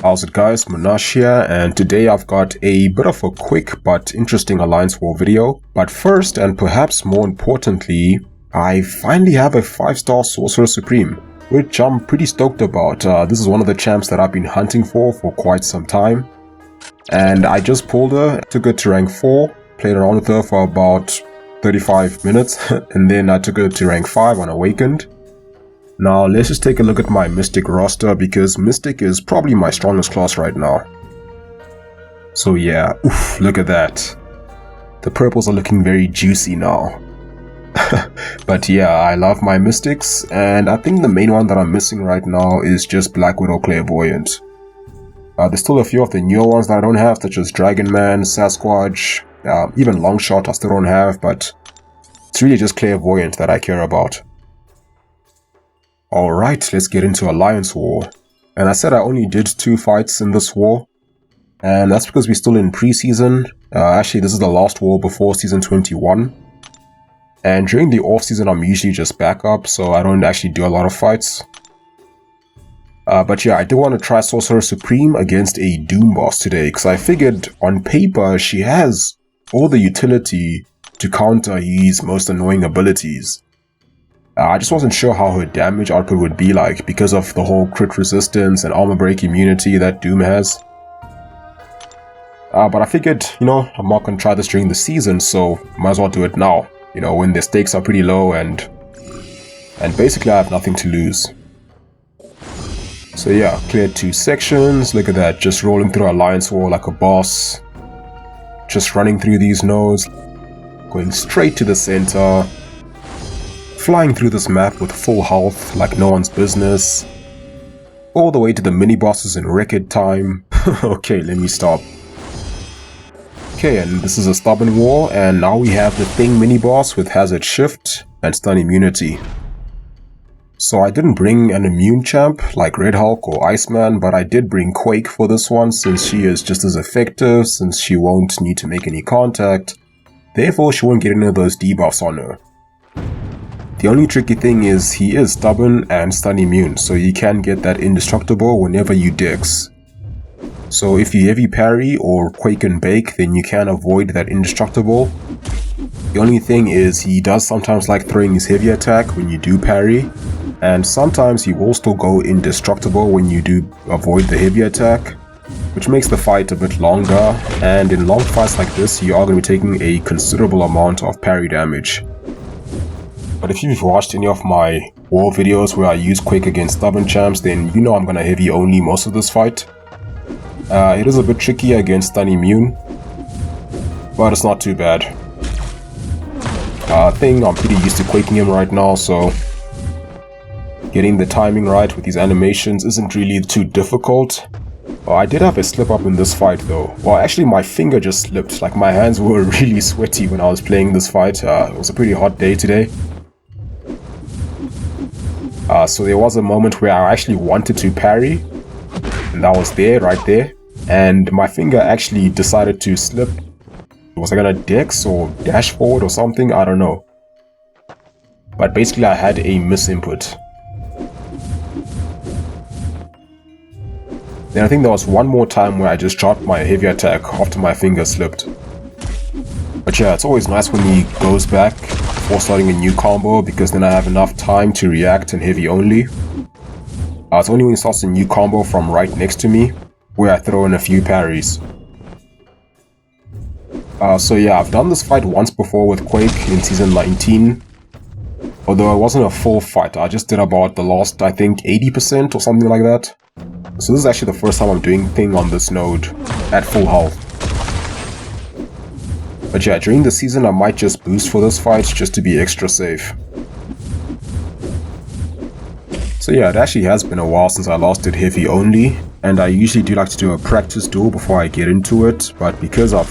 How's it guys, Munash here, and today I've got a bit of a quick but interesting Alliance War video. But first, and perhaps more importantly, I finally have a 5-star Sorcerer Supreme, which I'm pretty stoked about. This is one of the champs that I've been hunting for quite some time. And I just pulled her, took her to rank 4, played around with her for about 35 minutes, and then I took her to rank 5 on Awakened. Now let's just take a look at my Mystic roster, because Mystic is probably my strongest class right now. So yeah, oof, look at that. The purples are looking very juicy now. But yeah, I love my Mystics, and I think the main one that I'm missing right now is just Black Widow Clairvoyant. There's still a few of the newer ones that I don't have, such as Dragon Man, Sasquatch, even Longshot I still don't have, but it's really just Clairvoyant that I care about. Alright, let's get into Alliance War. And I said I only did 2 fights in this war, and that's because we're still in Preseason. Actually, this is the last war before Season 21. And during the off-season, I'm usually just backup, so I don't actually do a lot of fights. But yeah, I do want to try Sorcerer Supreme against a Doom boss today, because I figured on paper she has all the utility to counter his most annoying abilities. I just wasn't sure how her damage output would be like because of the whole crit resistance and armor break immunity that Doom has. But I figured, I'm not going to try this during the season, so might as well do it now. When the stakes are pretty low and basically I have nothing to lose. So yeah, cleared 2 sections. Look at that, just rolling through Alliance War like a boss. Just running through these nodes, going straight to the center. Flying through this map with full health like no one's business. All the way to the mini-bosses in record time. Okay, let me stop. Okay, and this is a stubborn war, and now we have the Thing mini-boss with Hazard Shift and Stun Immunity. So I didn't bring an immune champ like Red Hulk or Iceman, but I did bring Quake for this one since she is just as effective, since she won't need to make any contact. Therefore, she won't get any of those debuffs on her. The only tricky thing is he is stubborn and stun immune, so you can get that indestructible whenever you Dex. So if you heavy parry or Quake and Bake, then you can avoid that indestructible. The only thing is he does sometimes like throwing his heavy attack when you do parry, and sometimes he will still go indestructible when you do avoid the heavy attack, which makes the fight a bit longer, and in long fights like this you are going to be taking a considerable amount of parry damage. But if you've watched any of my war videos where I use Quake against stubborn champs, then you know I'm gonna heavy only most of this fight. It is a bit tricky against stun immune, but it's not too bad. I'm pretty used to quaking him right now, so getting the timing right with these animations isn't really too difficult. I did have a slip up in this fight though. Well, actually my finger just slipped, like my hands were really sweaty when I was playing this fight. It was a pretty hot day today. So there was a moment where I actually wanted to parry, and that was right there, and my finger actually decided to slip. Was I gonna Dex or dash forward or something? I don't know. But basically I had a misinput. Then I think there was one more time where I just dropped my heavy attack after my finger slipped. But yeah, it's always nice when he goes back before starting a new combo, because then I have enough time to react and heavy only. It's only when he starts a new combo from right next to me where I throw in a few parries. So yeah, I've done this fight once before with Quake in Season 19. Although it wasn't a full fight, I just did about the last, I think, 80% or something like that. So this is actually the first time I'm doing Thing on this node at full health. But yeah, during the season I might just boost for this fight just to be extra safe. So yeah, it actually has been a while since I last did heavy only, and I usually do like to do a practice duel before I get into it, but because I've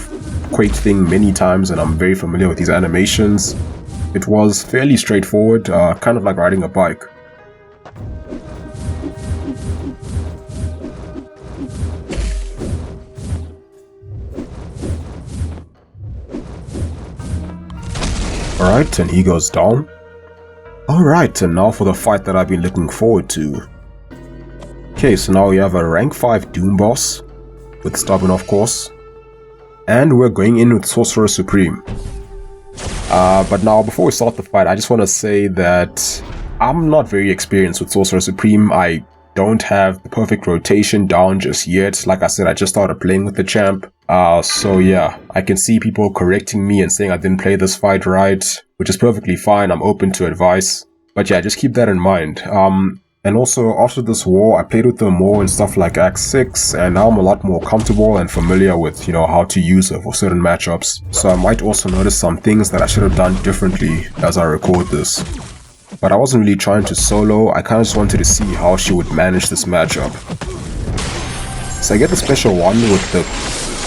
Quaked Thing many times and I'm very familiar with these animations, it was fairly straightforward, kind of like riding a bike. Alright, and he goes down. Alright, and now for the fight that I've been looking forward to. Okay, so now we have a rank 5 Doom boss, with Stubborn of course. And we're going in with Sorcerer Supreme. But now, before we start the fight, I just want to say that I'm not very experienced with Sorcerer Supreme. I don't have the perfect rotation down just yet. Like I said, I just started playing with the champ. So yeah, I can see people correcting me and saying I didn't play this fight right, which is perfectly fine. I'm open to advice. But yeah, just keep that in mind. And also, after this war, I played with them more in stuff like Act 6, and now I'm a lot more comfortable and familiar with, how to use her for certain matchups. So I might also notice some things that I should have done differently as I record this. But I wasn't really trying to solo, I kinda just wanted to see how she would manage this matchup. So I get the special one with the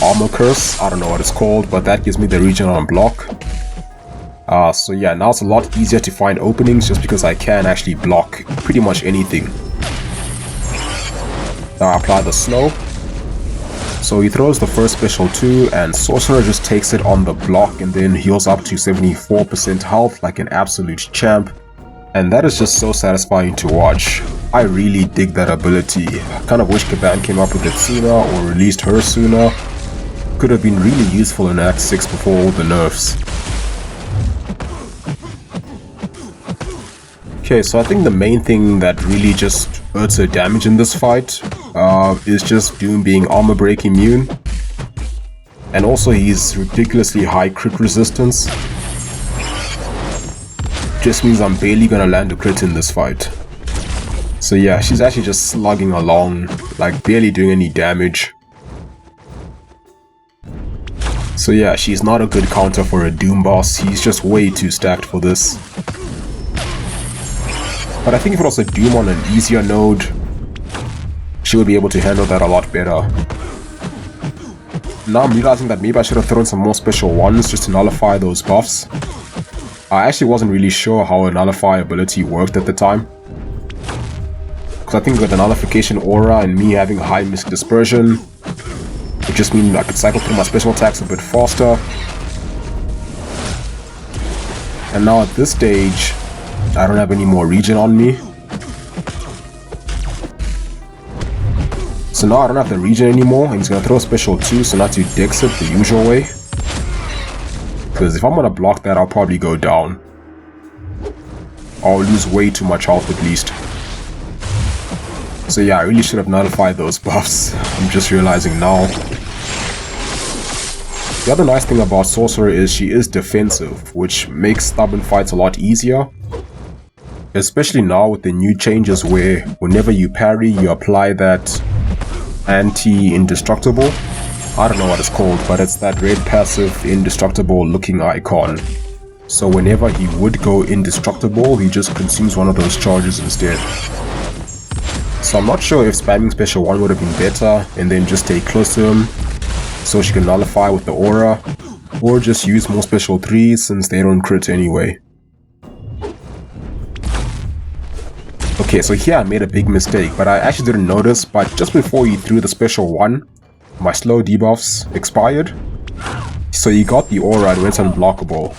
armor curse, I don't know what it's called, but that gives me the regen on block. So yeah, now it's a lot easier to find openings just because I can actually block pretty much anything. Now I apply the slow. So he throws the first special 2 and Sorcerer just takes it on the block and then heals up to 74% health like an absolute champ. And that is just so satisfying to watch. I really dig that ability. I kind of wish Kaban came up with it sooner or released her sooner. Could have been really useful in Act 6 before all the nerfs. Okay, so I think the main thing that really just hurts her damage in this fight is just Doom being armor break immune. And also his ridiculously high crit resistance. Just means I'm barely gonna land a crit in this fight. So yeah, she's actually just slugging along, like barely doing any damage. So yeah, she's not a good counter for a Doom boss, he's just way too stacked for this. But I think if it was a Doom on an easier node, she would be able to handle that a lot better. Now I'm realizing that maybe I should have thrown some more special ones just to nullify those buffs. I actually wasn't really sure how a nullify ability worked at the time. Because I think with the nullification aura and me having high missile dispersion, it just means I could cycle through my special attacks a bit faster. And now at this stage, I don't have any more regen on me. So now I don't have the regen anymore, and he's gonna throw a special 2, so not to dex it the usual way. Because if I'm gonna block that, I'll probably go down. I'll lose way too much health at least. So yeah, I really should have nullified those buffs. I'm just realizing now. The other nice thing about Sorcerer is she is defensive, which makes stubborn fights a lot easier. Especially now with the new changes where whenever you parry, you apply that anti-indestructible. I don't know what it's called, but it's that red passive indestructible looking icon. So whenever he would go indestructible, he just consumes one of those charges instead. So I'm not sure if spamming special 1 would have been better and then just stay close to him so she can nullify with the aura, or just use more special 3s since they don't crit anyway. Okay, so here I made a big mistake, but I actually didn't notice, but just before he threw the special 1, my slow debuffs expired. So he got the aura and went unblockable.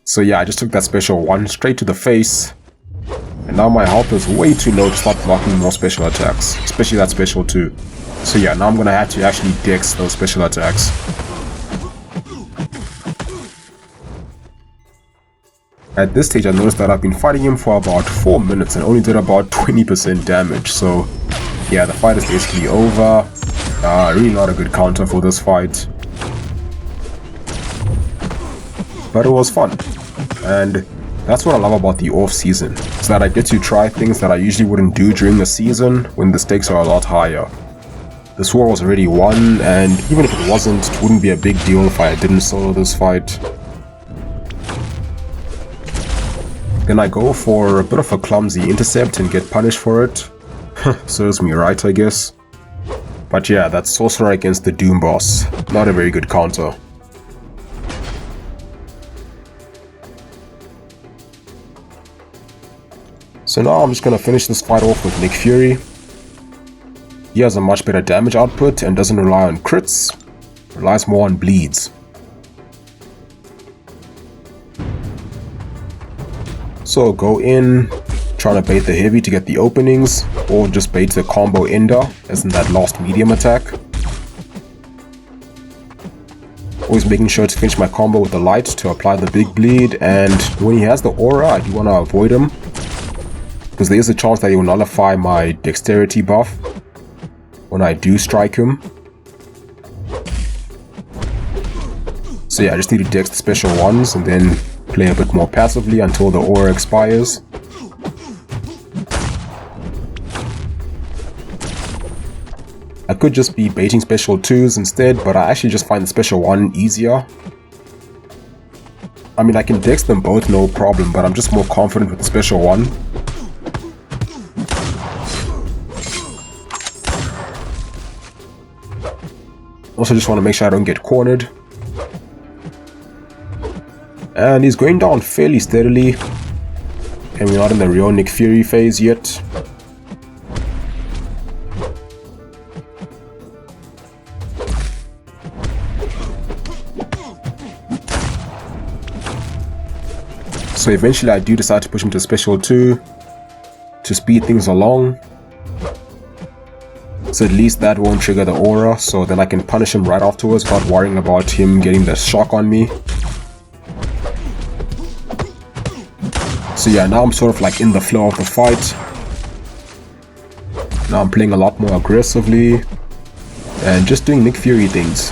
So yeah, I just took that special 1 straight to the face. And now my health is way too low to start blocking more special attacks, especially that special 2. So yeah, now I'm gonna have to actually dex those special attacks. At this stage I noticed that I've been fighting him for about 4 minutes and only did about 20% damage, so yeah, the fight is basically over. Really not a good counter for this fight. But it was fun. And that's what I love about the off-season, is that I get to try things that I usually wouldn't do during the season when the stakes are a lot higher. This war was already won, and even if it wasn't, it wouldn't be a big deal if I didn't solo this fight. Then I go for a bit of a clumsy intercept and get punished for it. Serves me right, I guess. But yeah, that's Sorcerer against the Doom boss. Not a very good counter. So now I'm just gonna finish this fight off with Nick Fury. He has a much better damage output and doesn't rely on crits, relies more on bleeds. So go in, trying to bait the heavy to get the openings, or just bait the combo ender, as in that last medium attack. Always making sure to finish my combo with the light to apply the big bleed, and when he has the aura, I do want to avoid him, because there is a chance that he will nullify my dexterity buff when I do strike him. So yeah, I just need to dex the special ones and then play a bit more passively until the aura expires. I could just be baiting special 2s instead, but I actually just find the special 1 easier. I mean, I can dex them both no problem, but I'm just more confident with the special 1. Also just want to make sure I don't get cornered. And he's going down fairly steadily, and we're not in the real Nick Fury phase yet. So eventually I do decide to push him to special 2 to speed things along. So at least that won't trigger the aura, so then I can punish him right afterwards without worrying about him getting the shock on me. So yeah, now I'm sort of like in the flow of the fight. Now I'm playing a lot more aggressively and just doing Nick Fury things.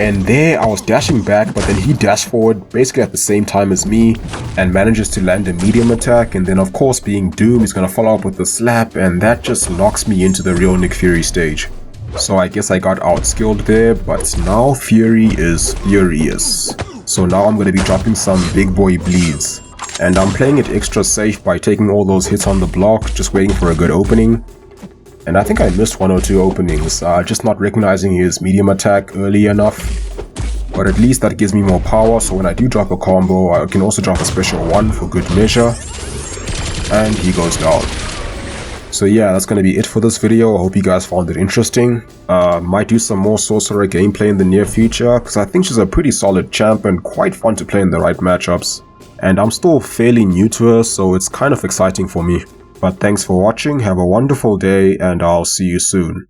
And there I was dashing back, but then he dashed forward basically at the same time as me and manages to land a medium attack, and then of course being Doom is going to follow up with the slap, and that just locks me into the real Nick Fury stage. So I guess I got outskilled there, but now Fury is furious. So now I'm going to be dropping some big boy bleeds. And I'm playing it extra safe by taking all those hits on the block, just waiting for a good opening. And I think I missed 1 or 2 openings, just not recognizing his medium attack early enough. But at least that gives me more power, so when I do drop a combo, I can also drop a special 1 for good measure. And he goes down. So yeah, that's going to be it for this video. I hope you guys found it interesting. Might do some more Sorcerer gameplay in the near future, because I think she's a pretty solid champ and quite fun to play in the right matchups. And I'm still fairly new to her, so it's kind of exciting for me. But thanks for watching, have a wonderful day, and I'll see you soon.